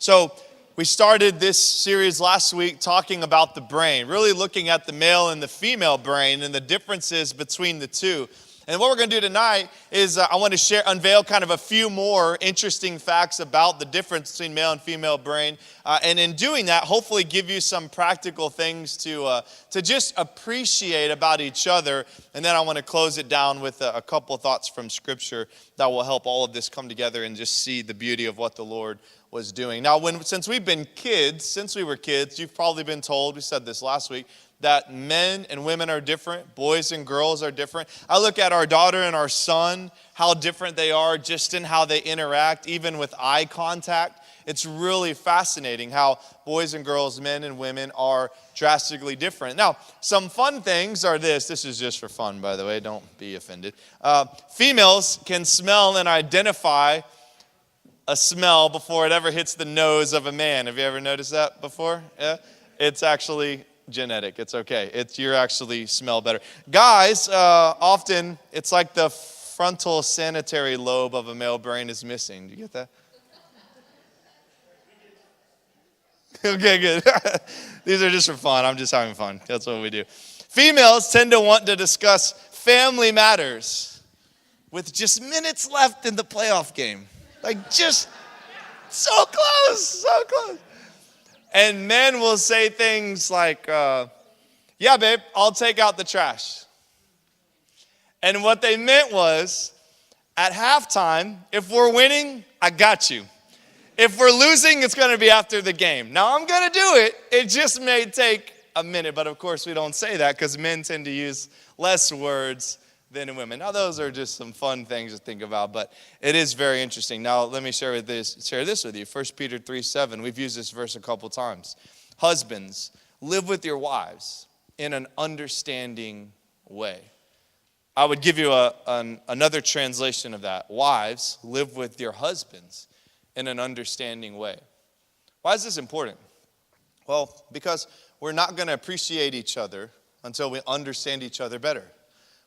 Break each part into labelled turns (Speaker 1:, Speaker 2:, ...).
Speaker 1: So we started this series last week talking about the brain, really looking at the male and the female brain and the differences between the two. And what we're going to do tonight is I want to unveil kind of a few more interesting facts about the difference between male and female brain. And in doing that, hopefully give you some practical things to just appreciate about each other. And then I want to close it down with a couple of thoughts from Scripture that will help all of this come together and just see the beauty of what the Lord was doing. Now, since we were kids, you've probably been told, we said this last week, that men and women are different, boys and girls are different. I look at our daughter and our son, how different they are just in how they interact, even with eye contact. It's really fascinating how boys and girls, men and women are drastically different. Now, some fun things are this is just for fun, by the way, don't be offended. Females can smell and identify a smell before it ever hits the nose of a man. Have you ever noticed that before? Yeah? It's actually genetic. It's okay. You actually smell better. Guys, often it's like the frontal sanitary lobe of a male brain is missing. Do you get that? Okay, good. These are just for fun. I'm just having fun. That's what we do. Females tend to want to discuss family matters with just minutes left in the playoff game. Like just so close. And men will say things like, yeah, babe, I'll take out the trash. And what they meant was, at halftime, if we're winning, I got you. If we're losing, it's going to be after the game. Now, I'm going to do it. It just may take a minute. But, of course, we don't say that because men tend to use less words than women. Now, those are just some fun things to think about, but it is very interesting. Now, let me share this with you. 1 Peter 3:7. We've used this verse a couple times. Husbands, live with your wives in an understanding way. I would give you another translation of that. Wives, live with your husbands in an understanding way. Why is this important? Well, because we're not going to appreciate each other until we understand each other better.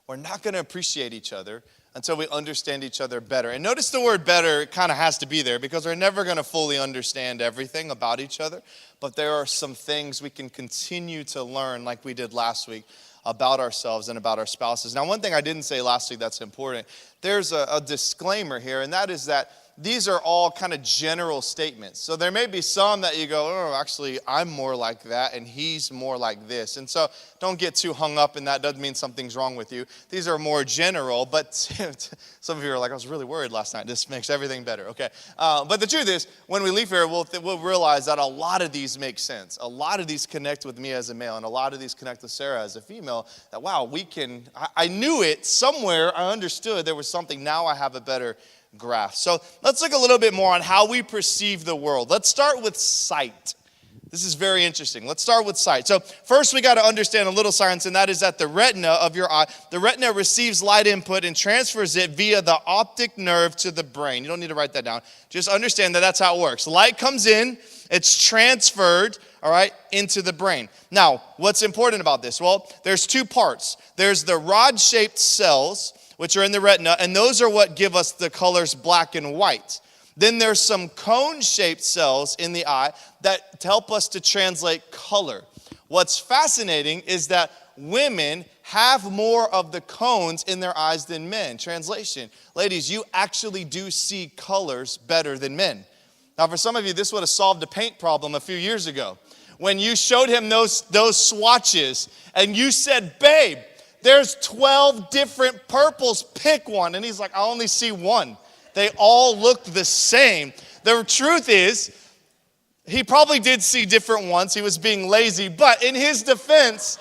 Speaker 1: We're not going to appreciate each other until we understand each other better. And notice the word better kind of has to be there because we're never going to fully understand everything about each other. But there are some things we can continue to learn like we did last week about ourselves and about our spouses. Now, one thing I didn't say last week that's important, there's a disclaimer here, and that is that these are all kind of general statements. So there may be some that you go, oh, actually, I'm more like that, and he's more like this. And so don't get too hung up in that. Doesn't mean something's wrong with you. These are more general, but some of you are like, I was really worried last night. This makes everything better. Okay. But the truth is, when we leave here, we'll realize that a lot of these make sense. A lot of these connect with me as a male, and a lot of these connect with Sarah as a female. That, wow, I knew it somewhere. I understood there was something. Now I have a better grasp. So let's look a little bit more on how we perceive the world. Let's start with sight. This is very interesting. Let's start with sight. So first we got to understand a little science, and that is that the retina of your eye, the retina receives light input and transfers it via the optic nerve to the brain. You don't need to write that down. Just understand that that's how it works. Light comes in, it's transferred, all right, into the brain. Now, what's important about this? Well, there's two parts. There's the rod-shaped cells, which are in the retina, and those are what give us the colors black and white. Then there's some cone-shaped cells in the eye that help us to translate color. What's fascinating is that women have more of the cones in their eyes than men. Translation, ladies, you actually do see colors better than men. Now, for some of you, this would have solved a paint problem a few years ago. When you showed him those swatches and you said, babe, there's 12 different purples, pick one. And he's like, I only see one. They all look the same. The truth is, he probably did see different ones. He was being lazy. But in his defense,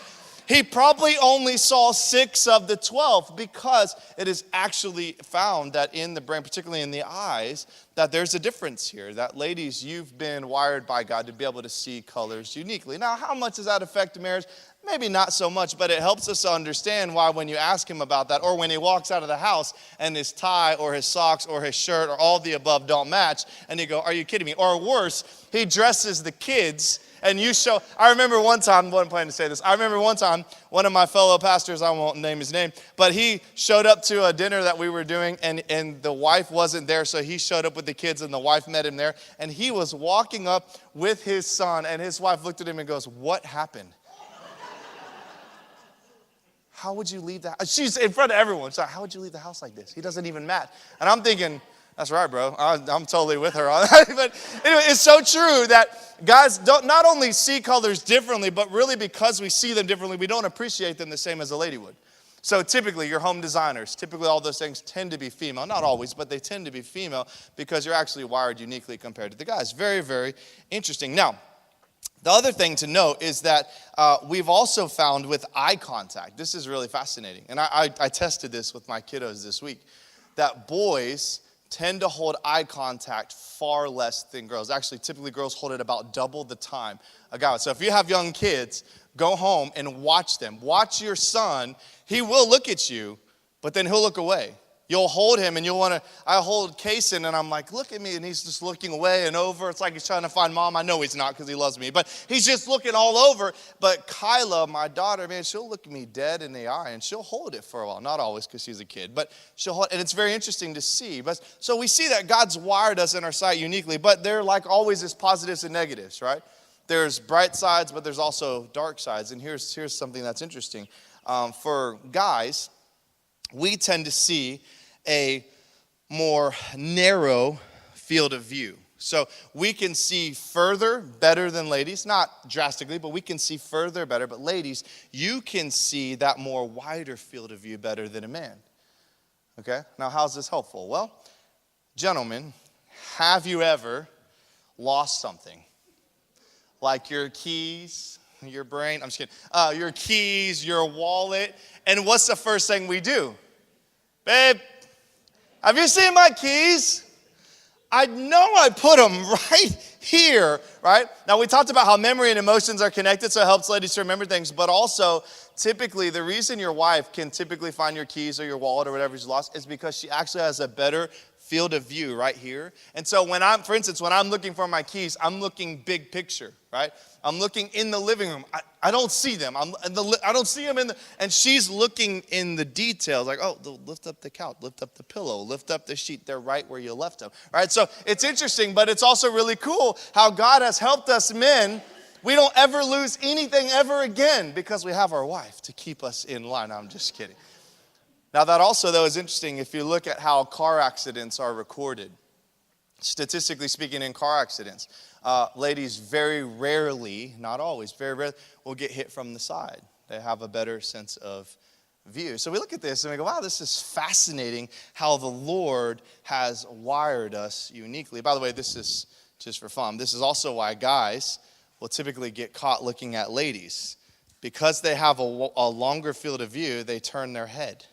Speaker 1: he probably only saw 6 of the 12 because it is actually found that in the brain, particularly in the eyes, that there's a difference here. That, ladies, you've been wired by God to be able to see colors uniquely. Now, how much does that affect marriage? Maybe not so much, but it helps us to understand why when you ask him about that, or when he walks out of the house and his tie or his socks or his shirt or all the above don't match, and you go, are you kidding me? Or worse, he dresses the kids and you show. I remember one time, I wasn't planning to say this, I remember one time, one of my fellow pastors, I won't name his name, but he showed up to a dinner that we were doing, and the wife wasn't there, so he showed up with the kids, and the wife met him there, and he was walking up with his son, and his wife looked at him and goes, what happened? How would you leave the house? She's in front of everyone. She's like, how would you leave the house like this? He doesn't even match. And I'm thinking, that's right, bro. I'm totally with her on that. But anyway, it's so true that guys don't not only see colors differently, but really because we see them differently, we don't appreciate them the same as a lady would. So typically, your home designers, typically all those things tend to be female. Not always, but they tend to be female because you're actually wired uniquely compared to the guys. Very, very interesting. Now, the other thing to note is that we've also found with eye contact, this is really fascinating, and I tested this with my kiddos this week, that boys tend to hold eye contact far less than girls. Actually, typically girls hold it about double the time a guy would. So if you have young kids, go home and watch them. Watch your son. He will look at you, but then he'll look away. You'll hold him and you'll want to, I hold Kaysen and I'm like, look at me. And he's just looking away and over. It's like he's trying to find mom. I know he's not because he loves me, but he's just looking all over. But Kyla, my daughter, man, she'll look me dead in the eye and she'll hold it for a while. Not always because she's a kid, but she'll hold it. And it's very interesting to see. But so we see that God's wired us in our sight uniquely, but there like always is positives and negatives, right? There's bright sides, but there's also dark sides. And here's something that's interesting. For guys, we tend to see a more narrow field of view. So we can see further better than ladies, not drastically, but we can see further better. But ladies, you can see that more wider field of view better than a man. Okay? Now, how's this helpful? Well, gentlemen, have you ever lost something? Like your keys, your brain, I'm just kidding. Your keys, your wallet. And what's the first thing we do? Babe, have you seen my keys? I know I put them right here, right? Now, we talked about how memory and emotions are connected, so it helps ladies to remember things, but also, typically, the reason your wife can typically find your keys or your wallet or whatever she's lost is because she actually has a better field of view right here. And so for instance, when I'm looking for my keys, I'm looking big picture, right? I'm looking in the living room. I don't see them. I don't see them and she's looking in the details, like, oh, lift up the couch, lift up the pillow, lift up the sheet. They're right where you left them, right? So it's interesting, but it's also really cool how God has helped us men. We don't ever lose anything ever again because we have our wife to keep us in line. No, I'm just kidding. Now that also, though, is interesting if you look at how car accidents are recorded. Statistically speaking, in car accidents, ladies very rarely, not always, very rarely, will get hit from the side. They have a better sense of view. So we look at this and we go, wow, this is fascinating how the Lord has wired us uniquely. By the way, this is just for fun. This is also why guys will typically get caught looking at ladies. Because they have a longer field of view, they turn their head.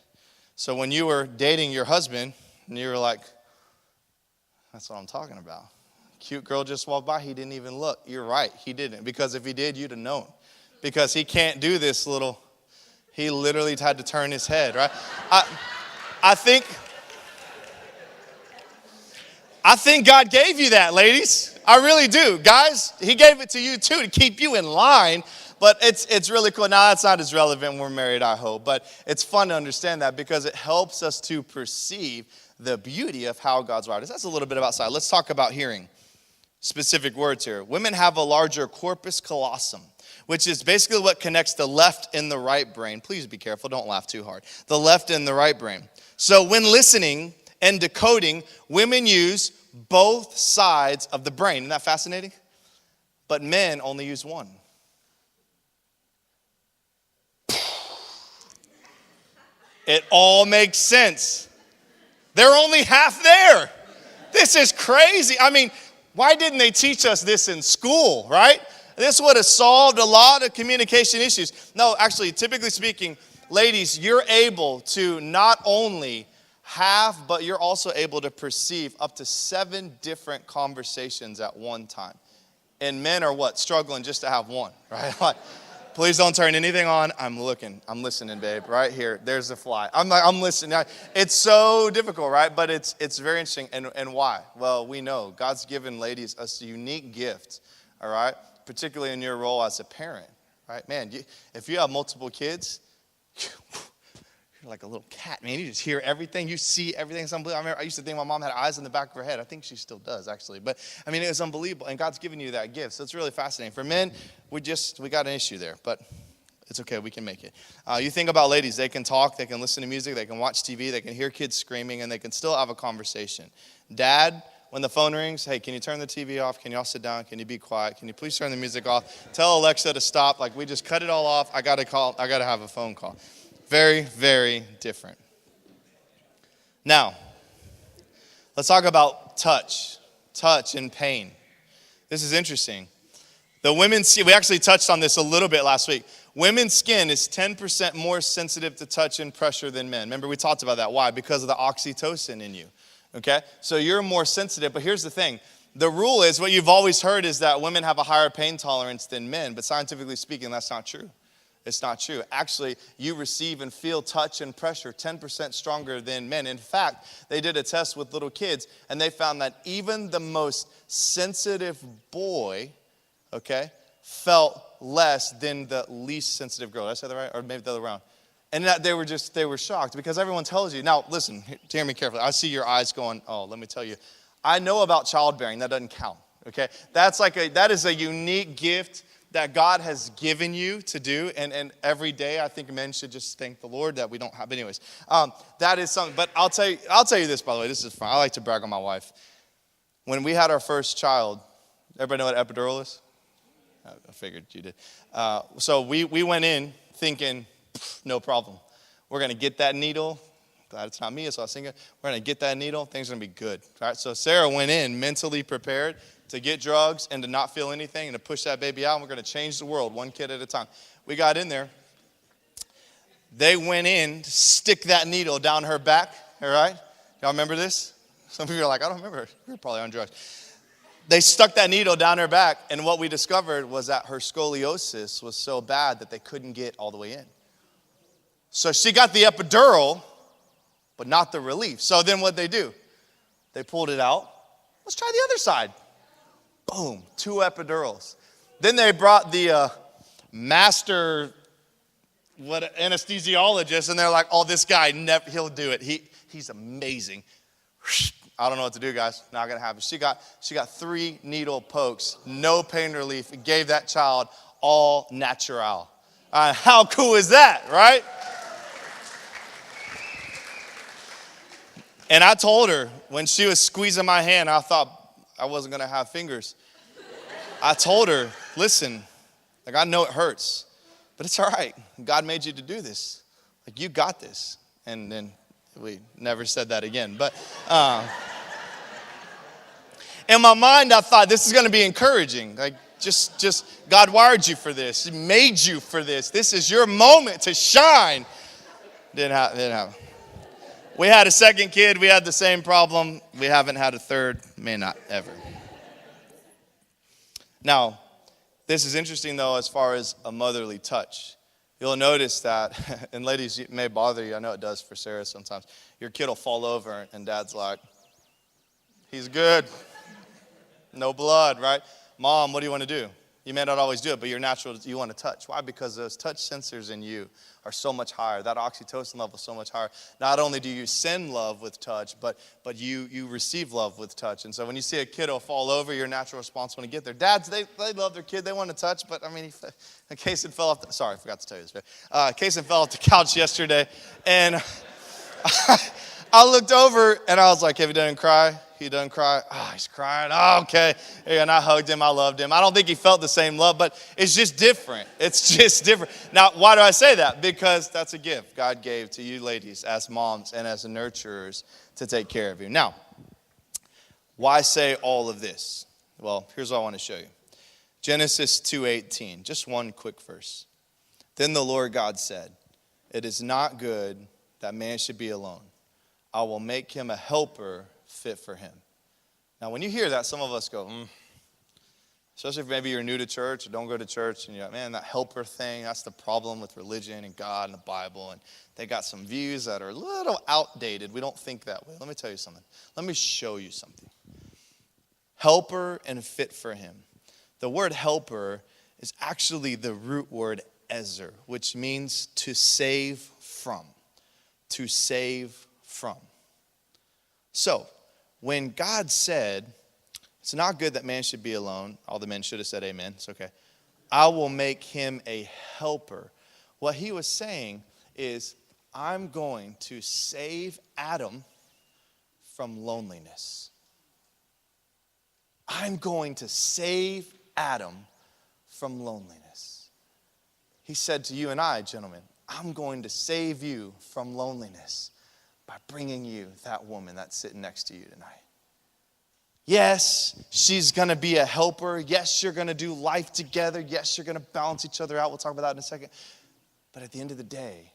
Speaker 1: So when you were dating your husband, and you were like, that's what I'm talking about. Cute girl just walked by, he didn't even look. You're right, he didn't. Because if he did, you'd have known. Because he can't do this he literally had to turn his head, right? I think God gave you that, ladies. I really do. Guys, he gave it to you too to keep you in line. But it's really cool. Now, that's not as relevant when we're married, I hope. But it's fun to understand that because it helps us to perceive the beauty of how God's wired us. That's a little bit about sight. Let's talk about hearing. Specific words here. Women have a larger corpus callosum, which is basically what connects the left and the right brain. Please be careful. Don't laugh too hard. The left and the right brain. So when listening and decoding, women use both sides of the brain. Isn't that fascinating? But men only use one. It all makes sense. They're only half there. This is crazy. I mean, why didn't they teach us this in school, right? This would have solved a lot of communication issues. No, actually, typically speaking, ladies, you're able to not only have, but you're also able to perceive up to 7 different conversations at one time. And men are what? Struggling just to have one, right? Please don't turn anything on. I'm looking. I'm listening, babe. Right here. There's the fly. I'm listening. It's so difficult, right? But it's very interesting. And why? Well, we know God's given ladies a unique gift, all right? Particularly in your role as a parent, right? Man, if you have multiple kids, you're like a little cat, man. You just hear everything. You see everything. It's unbelievable. I remember I used to think my mom had eyes in the back of her head. I think she still does, actually. But, I mean, it was unbelievable. And God's given you that gift. So it's really fascinating. For men, we got an issue there. But it's okay. We can make it. You think about ladies. They can talk. They can listen to music. They can watch TV. They can hear kids screaming. And they can still have a conversation. Dad, when the phone rings, hey, can you turn the TV off? Can you all sit down? Can you be quiet? Can you please turn the music off? Tell Alexa to stop. Like, we just cut it all off. I got to have a phone call. Very, very different. Now, let's talk about touch and pain. This is interesting. We actually touched on this a little bit last week. Women's skin is 10% more sensitive to touch and pressure than men. Remember, we talked about that. Why? Because of the oxytocin in you. Okay? So you're more sensitive, but here's the thing. The rule is, what you've always heard is that women have a higher pain tolerance than men, but scientifically speaking, that's not true. It's not true. Actually, you receive and feel touch and pressure 10% stronger than men. In fact, they did a test with little kids, and they found that even the most sensitive boy, okay, felt less than the least sensitive girl. Did I say that right? Or maybe the other way around. And that they were shocked because everyone tells you. Now, listen, hear me carefully. I see your eyes going, oh, let me tell you. I know about childbearing. That doesn't count, okay? That is a unique gift that God has given you to do, and every day I think men should just thank the Lord that we don't have. But anyways, that is something. But I'll tell you this, by the way. This is fun. I like to brag on my wife. When we had our first child, everybody know what epidural is? I figured you did. So we went in thinking, no problem. We're going to get that needle. Glad it's not me, so I was thinking, we're going to get that needle. Things are going to be good. All right, so Sarah went in mentally prepared to get drugs and to not feel anything and to push that baby out. And we're going to change the world one kid at a time. We got in there. They went in to stick that needle down her back. All right? Y'all remember this? Some people are like, I don't remember. We were probably on drugs. They stuck that needle down her back. And what we discovered was that her scoliosis was so bad that they couldn't get all the way in. So she got the epidural, but not the relief. So then what'd they do? They pulled it out. Let's try the other side. Boom, 2 epidurals. Then they brought the master anesthesiologist, and they're like, oh, this guy, he'll do it. He's amazing. I don't know what to do, guys. Not going to happen. She got 3 needle pokes, no pain relief. It gave that child all natural. How cool is that, right? And I told her, when she was squeezing my hand, I thought I wasn't going to have fingers. I told her, listen, like, I know it hurts, but it's all right. God made you to do this. Like, you got this. And then we never said that again. But in my mind, I thought this is going to be encouraging. Like, just God wired you for this. He made you for this. This is your moment to shine. Didn't happen. We had a second kid. We had the same problem. We haven't had a third. May not ever. Now, this is interesting, though, as far as a motherly touch. You'll notice that, and ladies, it may bother you. I know it does for Sarah sometimes. Your kid will fall over, and dad's like, he's good. No blood, right? Mom, what do you want to do? You may not always do it, but you're natural. You want to touch. Why? Because those touch sensors in you are so much higher. That oxytocin level is so much higher. Not only do you send love with touch, but you receive love with touch. And so when you see a kiddo fall over, your natural response when you get there. Dads, they love their kid. They want to touch, but I mean, Kaysen fell off. Sorry, I forgot to tell you this. Kaysen fell off the couch yesterday, and I looked over and I was like, "Have you done cry?" He doesn't cry. Oh, he's crying. Oh, okay. And I hugged him. I loved him. I don't think he felt the same love, but it's just different. It's just different. Now, why do I say that? Because that's a gift God gave to you ladies as moms and as nurturers to take care of you. Now, why say all of this? Well, here's what I want to show you. Genesis 2:18, just one quick verse. Then the Lord God said, "It is not good that man should be alone. I will make him a helper fit for him." Now, when you hear that, some of us go, Especially if maybe you're new to church or don't go to church and you're like, man, that helper thing, that's the problem with religion and God and the Bible. And they got some views that are a little outdated. We don't think that way. Let me tell you something. Let me show you something. Helper and fit for him. The word helper is actually the root word ezer, which means to save from. To save from. So, when God said, it's not good that man should be alone. All the men should have said amen. It's okay. I will make him a helper. What he was saying is, I'm going to save Adam from loneliness. I'm going to save Adam from loneliness. He said to you and I, gentlemen, I'm going to save you from loneliness by bringing you that woman that's sitting next to you tonight. Yes, she's going to be a helper. Yes, you're going to do life together. Yes, you're going to balance each other out. We'll talk about that in a second. But at the end of the day,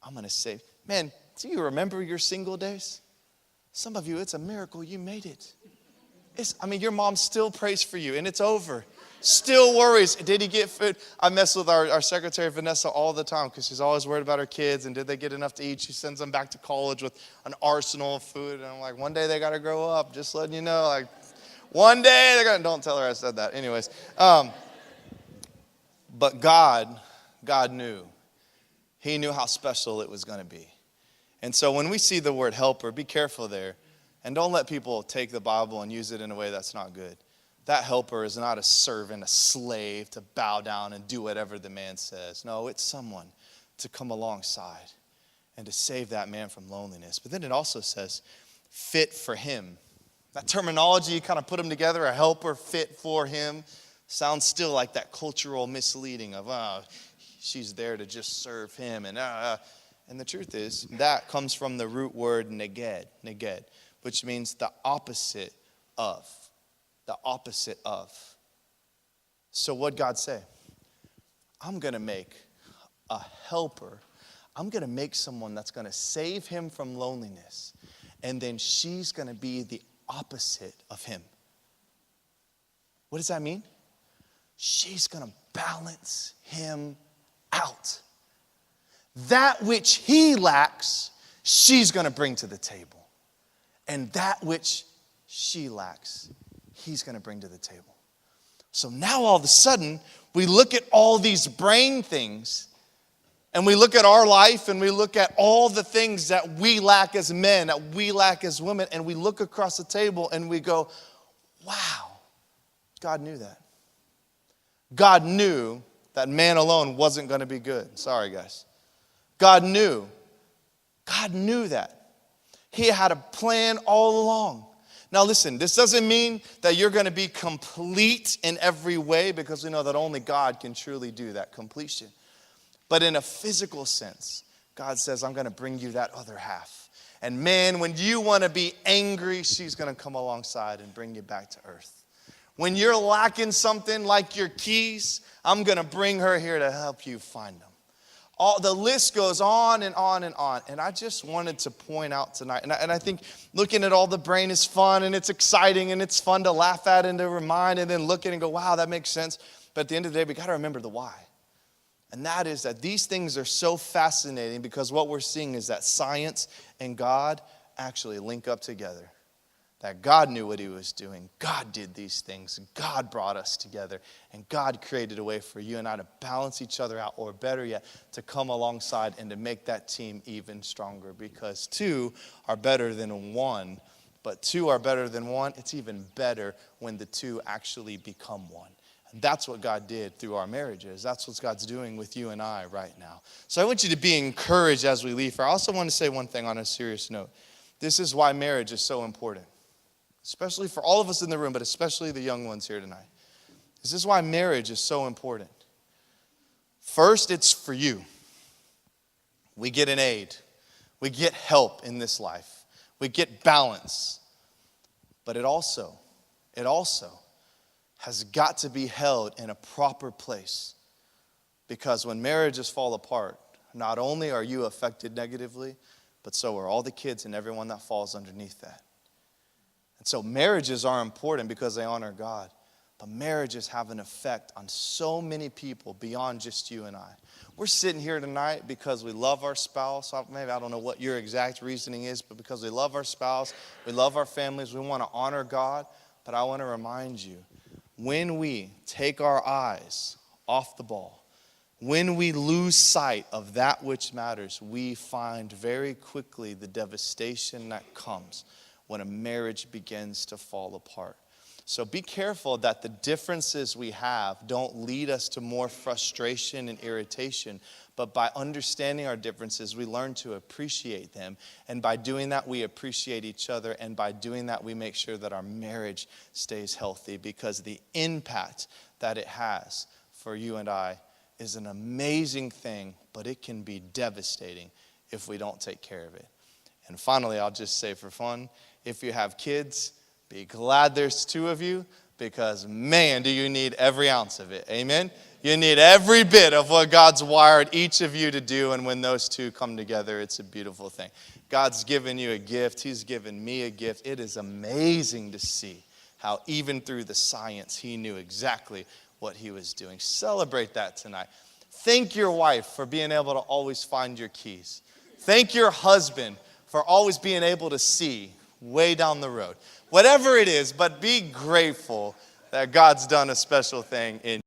Speaker 1: I'm going to save. Man, do you remember your single days? Some of you, it's a miracle you made it. Your mom still prays for you, and it's over. Still worries, did he get food? I mess with our secretary, Vanessa, all the time because she's always worried about her kids and did they get enough to eat. She sends them back to college with an arsenal of food. And I'm like, one day they got to grow up, just letting you know. Like, one day they're going to, don't tell her I said that. Anyways, but God knew. He knew how special it was going to be. And so when we see the word helper, be careful there. And don't let people take the Bible and use it in a way that's not good. That helper is not a servant, a slave to bow down and do whatever the man says. No, it's someone to come alongside and to save that man from loneliness. But then it also says, fit for him. That terminology, you kind of put them together, a helper fit for him, sounds still like that cultural misleading of, she's there to just serve him. And the truth is, that comes from the root word neged, which means the opposite of. The opposite of. So what'd God say? I'm going to make a helper. I'm going to make someone that's going to save him from loneliness. And then she's going to be the opposite of him. What does that mean? She's going to balance him out. That which he lacks, she's going to bring to the table. And that which she lacks, he's going to bring to the table. So now all of a sudden, we look at all these brain things, and we look at our life, and we look at all the things that we lack as men, that we lack as women, and we look across the table and we go, wow, God knew that. God knew that man alone wasn't going to be good. Sorry, guys. God knew that. He had a plan all along. Now listen, this doesn't mean that you're going to be complete in every way because we know that only God can truly do that completion. But in a physical sense, God says, I'm going to bring you that other half. And man, when you want to be angry, she's going to come alongside and bring you back to earth. When you're lacking something like your keys, I'm going to bring her here to help you find them. The list goes on and on and on. And I just wanted to point out tonight, and I think looking at all the brain is fun and it's exciting and it's fun to laugh at and to remind and then look at it and go, wow, that makes sense. But at the end of the day, we got to remember the why. And that is that these things are so fascinating because what we're seeing is that science and God actually link up together. That God knew what he was doing. God did these things. God brought us together. And God created a way for you and I to balance each other out, or better yet, to come alongside and to make that team even stronger. Because two are better than one. But two are better than one. It's even better when the two actually become one. And that's what God did through our marriages. That's what God's doing with you and I right now. So I want you to be encouraged as we leave. I also want to say one thing on a serious note. This is why marriage is so important. Especially for all of us in the room, but especially the young ones here tonight. This is why marriage is so important. First, it's for you. We get an aid. We get help in this life. We get balance. But it also has got to be held in a proper place. Because when marriages fall apart, not only are you affected negatively, but so are all the kids and everyone that falls underneath that. And so marriages are important because they honor God. But marriages have an effect on so many people beyond just you and I. We're sitting here tonight because we love our spouse. Maybe I don't know what your exact reasoning is, but because we love our spouse, we love our families, we want to honor God. But I want to remind you, when we take our eyes off the ball, when we lose sight of that which matters, we find very quickly the devastation that comes when a marriage begins to fall apart. So be careful that the differences we have don't lead us to more frustration and irritation. But by understanding our differences, we learn to appreciate them. And by doing that, we appreciate each other. And by doing that, we make sure that our marriage stays healthy, because the impact that it has for you and I is an amazing thing, but it can be devastating if we don't take care of it. And finally, I'll just say for fun, if you have kids, be glad there's two of you, because man, do you need every ounce of it. Amen? You need every bit of what God's wired each of you to do, and when those two come together, it's a beautiful thing. God's given you a gift. He's given me a gift. It is amazing to see how even through the science, he knew exactly what he was doing. Celebrate that tonight. Thank your wife for being able to always find your keys. Thank your husband for always being able to see way down the road. Whatever it is, but be grateful that God's done a special thing in